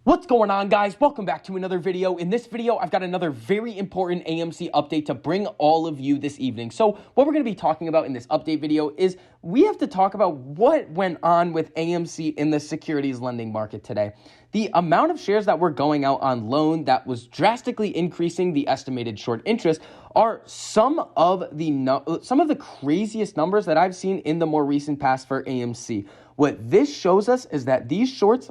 What's going on, guys? Welcome back to another video. In this video, I've got another very important AMC update to bring all of you this evening. So what we're going to be talking about in this update video is we have to talk about what went on with AMC in the securities lending market today. The amount of shares that were going out on loan that was drastically increasing the estimated short interest are some of the craziest numbers that I've seen in the more recent past for AMC. What this shows us is that these shorts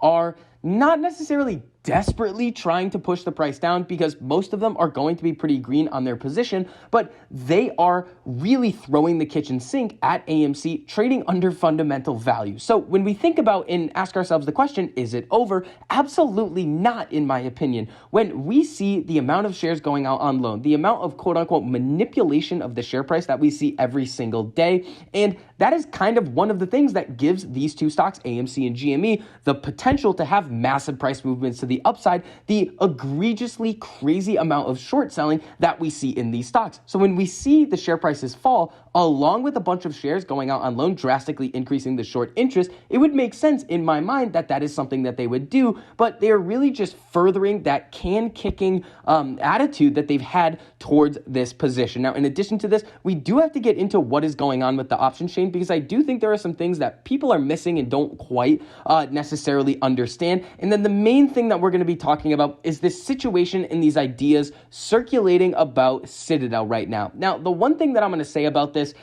are not necessarily desperately trying to push the price down, because most of them are going to be pretty green on their position, but they are really throwing the kitchen sink at AMC, trading under fundamental value. So when we think about and ask ourselves the question, is it over? Absolutely not, in my opinion. When we see the amount of shares going out on loan, the amount of quote unquote manipulation of the share price that we see every single day, and that is kind of one of the things that gives these two stocks, AMC and GME, the potential to have massive price movements to the upside, the egregiously crazy amount of short selling that we see in these stocks. So when we see the share prices fall, along with a bunch of shares going out on loan, drastically increasing the short interest, it would make sense in my mind that that is something that they would do, but they're really just furthering that can-kicking attitude that they've had towards this position. Now, in addition to this, we do have to get into what is going on with the option chain, because I do think there are some things that people are missing and don't quite necessarily understand. And then the main thing that we're going to be talking about is this situation and these ideas circulating about Citadel right now. Now, the one thing that I'm going to say about this,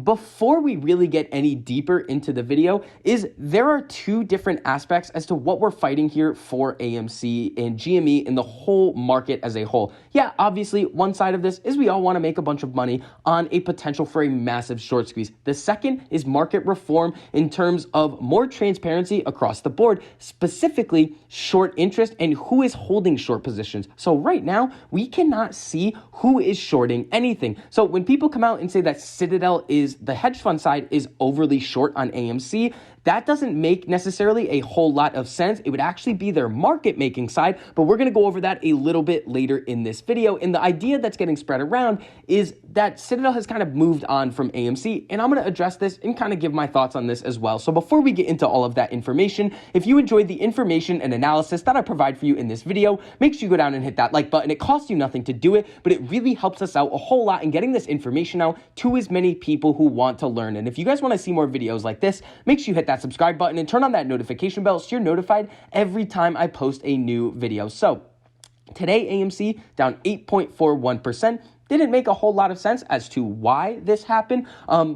before we really get any deeper into the video, is there are two different aspects as to what we're fighting here for AMC and GME and the whole market as a whole. Yeah, obviously, one side of this is we all want to make a bunch of money on a potential for a massive short squeeze. The second is market reform in terms of more transparency across the board, specifically short interest and who is holding short positions. So right now, we cannot see who is shorting anything. So when people come out and say that Citadel is the hedge fund side is overly short on AMC, that doesn't make necessarily a whole lot of sense. It would actually be their market making side, but we're going to go over that a little bit later in this video. And the idea that's getting spread around is that Citadel has kind of moved on from AMC, and I'm going to address this and kind of give my thoughts on this as well. So before we get into all of that information, if you enjoyed the information and analysis that I provide for you in this video, make sure you go down and hit that like button. It costs you nothing to do it, but it really helps us out a whole lot in getting this information out to as many people who want to learn. And if you guys want to see more videos like this, make sure you hit that subscribe button and turn on that notification bell so you're notified every time I post a new video. So today, AMC down 8.41%. Didn't make a whole lot of sense as to why this happened,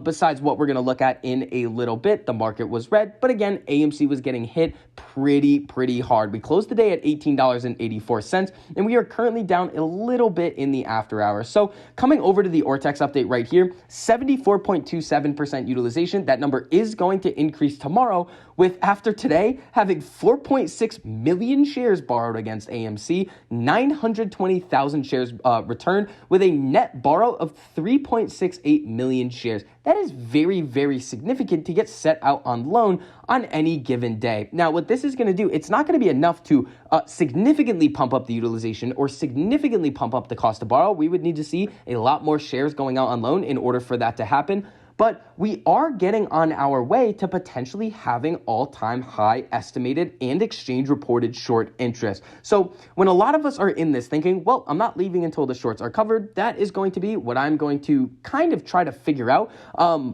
besides what we're going to look at in a little bit. The market was red, but again, AMC was getting hit pretty hard. We closed the day at $18.84, and we are currently down a little bit in the after hours. So coming over to the Ortex update right here, 74.27% utilization. That number is going to increase tomorrow, with after today having 4.6 million shares borrowed against AMC, 920,000 shares returned, with a net borrow of 3.68 million shares. That is very significant to get set out on loan on any given day. Now, what this is going to do, it's not going to be enough to significantly pump up the utilization or significantly pump up the cost to borrow. We would need to see a lot more shares going out on loan in order for that to happen. But we are getting on our way to potentially having all-time high estimated and exchange reported short interest. So when a lot of us are in this thinking, well, I'm not leaving until the shorts are covered, that is going to be what I'm going to kind of try to figure out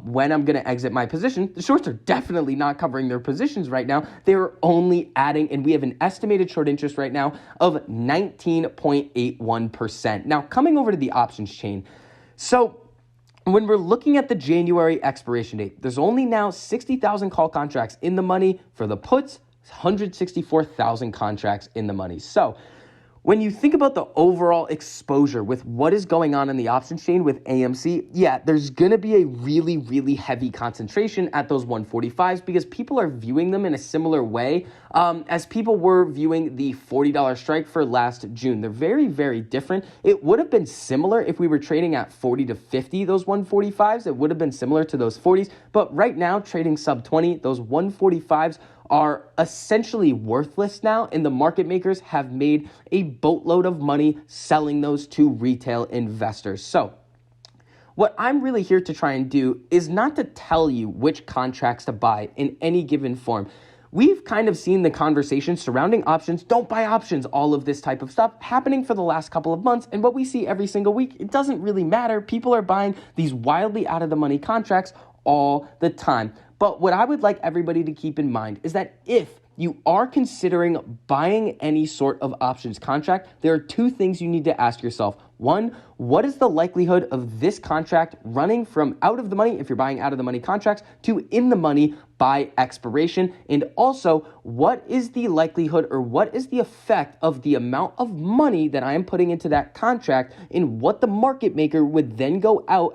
when I'm going to exit my position. The shorts are definitely not covering their positions right now. They're only adding, and we have an estimated short interest right now of 19.81%. Now, coming over to the options chain. So when we're looking at the January expiration date, there's only now 60,000 call contracts in the money. For the puts, 164,000 contracts in the money. So when you think about the overall exposure with what is going on in the options chain with AMC, yeah, there's going to be a really heavy concentration at those 145s, because people are viewing them in a similar way as people were viewing the $40 strike for last June. They're very different. It would have been similar if we were trading at 40 to 50, those 145s. It would have been similar to those 40s. But right now, trading sub 20, those 145s are essentially worthless now, and the market makers have made a boatload of money selling those to retail investors. So what I'm really here to try and do is not to tell you which contracts to buy in any given form. we've kind of seen the conversation surrounding options, don't buy options, all of this type of stuff happening for the last couple of months. And what we see every single week, it doesn't really matter. People are buying these wildly out of the money contracts all the time. But what I would like everybody to keep in mind is that if you are considering buying any sort of options contract, there are two things you need to ask yourself. One, what is the likelihood of this contract running from out of the money, if you're buying out of the money contracts, to in the money by expiration? And also, what is the likelihood or what is the effect of the amount of money that I am putting into that contract and what the market maker would then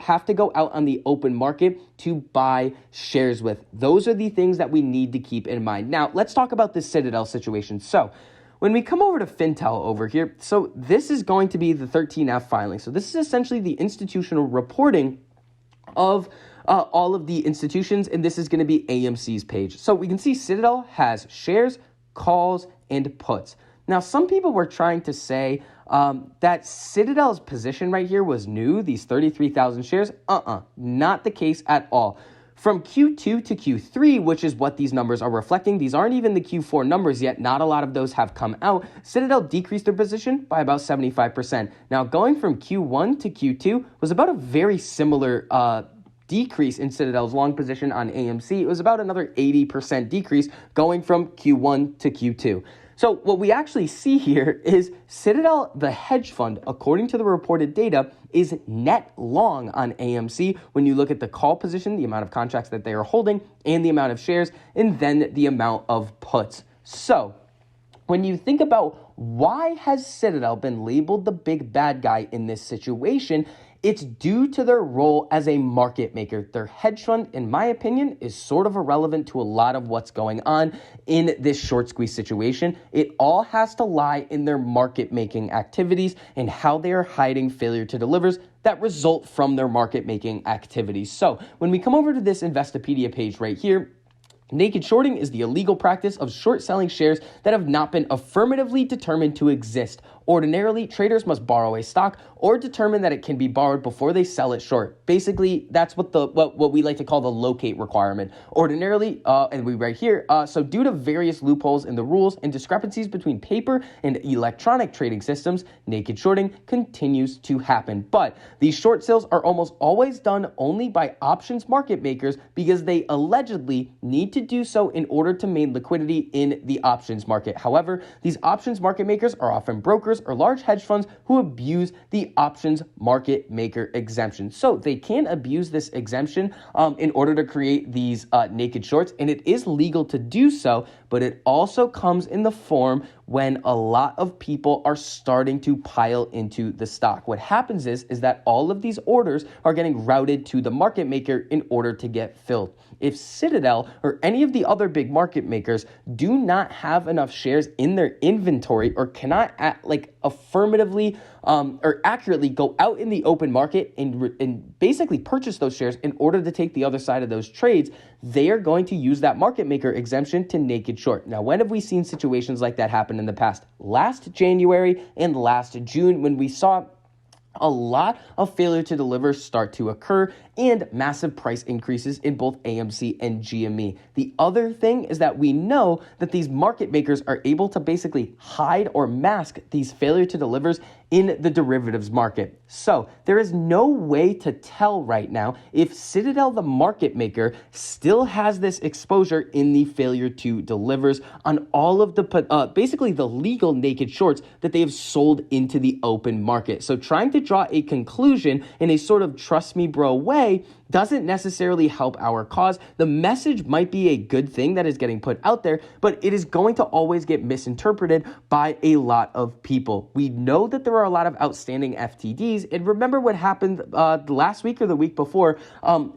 have to go out on the open market to buy shares with? Those are the things that we need to keep in mind. Now, let's talk about this Citadel situation. So, when we come over to Fintel over here, so this is going to be the 13F filing. So this is essentially the institutional reporting of all of the institutions, and this is going to be AMC's page. So we can see Citadel has shares, calls, and puts. Now, some people were trying to say that Citadel's position right here was new, these 33,000 shares. Not the case at all. From Q2 to Q3, which is what these numbers are reflecting, these aren't even the Q4 numbers yet. Not a lot of those have come out. Citadel decreased their position by about 75%. Now, going from Q1 to Q2 was about a very similar decrease in Citadel's long position on AMC. It was about another 80% decrease going from Q1 to Q2. So what we actually see here is Citadel, the hedge fund, according to the reported data, is net long on AMC when you look at the call position, the amount of contracts that they are holding, and the amount of shares, and then the amount of puts. So when you think about why has Citadel been labeled the big bad guy in this situation, it's due to their role as a market maker. Their hedge fund, in my opinion, is sort of irrelevant to a lot of what's going on in this short squeeze situation. It all has to lie in their market making activities and how they are hiding failure to delivers that result from their market making activities. So when we come over to this Investopedia page right here, naked shorting is the illegal practice of short selling shares that have not been affirmatively determined to exist. Ordinarily, traders must borrow a stock or determine that it can be borrowed before they sell it short. Basically, that's what we like to call the locate requirement. Ordinarily, and we right here, so due to various loopholes in the rules and discrepancies between paper and electronic trading systems, naked shorting continues to happen. But these short sales are almost always done only by options market makers because they allegedly need to do so in order to maintain liquidity in the options market. However, these options market makers are often brokers or large hedge funds who abuse the options market maker exemption. So they can abuse this exemption in order to create these naked shorts, and it is legal to do so, but it also comes in the form when a lot of people are starting to pile into the stock. What happens is that all of these orders are getting routed to the market maker in order to get filled. If Citadel or any of the other big market makers do not have enough shares in their inventory or cannot affirmatively or accurately go out in the open market and basically purchase those shares in order to take the other side of those trades, they are going to use that market maker exemption to naked short. Now, when have we seen situations like that happen in the past? Last January and last June, when we saw a lot of failure to deliver start to occur and massive price increases in both AMC and GME. The other thing is that we know that these market makers are able to basically hide or mask these failure to delivers in the derivatives market. So there is no way to tell right now if Citadel, the market maker, still has this exposure in the failure to delivers on all of the basically the legal naked shorts that they have sold into the open market. So trying to draw a conclusion in a sort of trust me bro way doesn't necessarily help our cause. The message might be a good thing that is getting put out there, but it is going to always get misinterpreted by a lot of people. We know that there are a lot of outstanding FTDs, and remember what happened last week or the week before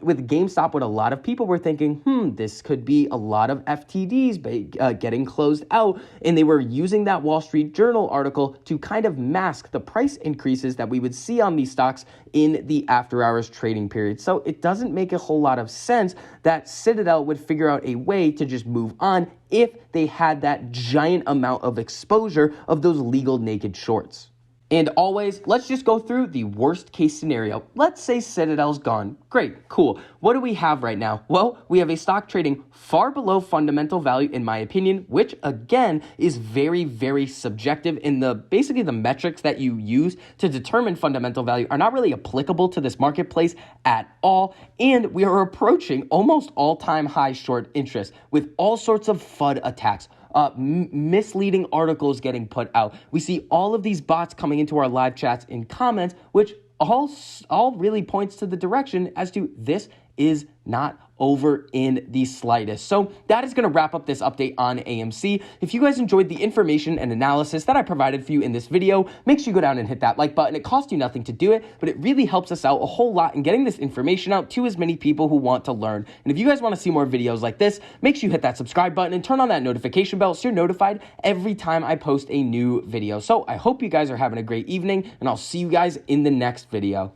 with GameStop, when a lot of people were thinking, this could be a lot of FTDs getting closed out, and they were using that Wall Street Journal article to kind of mask the price increases that we would see on these stocks in the after hours trading period. So it doesn't make a whole lot of sense that Citadel would figure out a way to just move on if they had that giant amount of exposure of those legal naked shorts. And always, let's just go through the worst case scenario. Let's say Citadel's gone. Great, cool. What do we have right now? Well, we have a stock trading far below fundamental value, in my opinion, which again is very, very subjective in basically the metrics that you use to determine fundamental value are not really applicable to this marketplace at all. And we are approaching almost all-time high short interest with all sorts of FUD attacks. Misleading articles getting put out. We see all of these bots coming into our live chats in comments, which all really points to the direction as to this is not over in the slightest. So that is going to wrap up this update on AMC. If you guys enjoyed the information and analysis that I provided for you in this video, make sure you go down and hit that like button. It costs you nothing to do it, but it really helps us out a whole lot in getting this information out to as many people who want to learn. And if you guys want to see more videos like this, make sure you hit that subscribe button and turn on that notification bell so you're notified every time I post a new video. So I hope you guys are having a great evening, and I'll see you guys in the next video.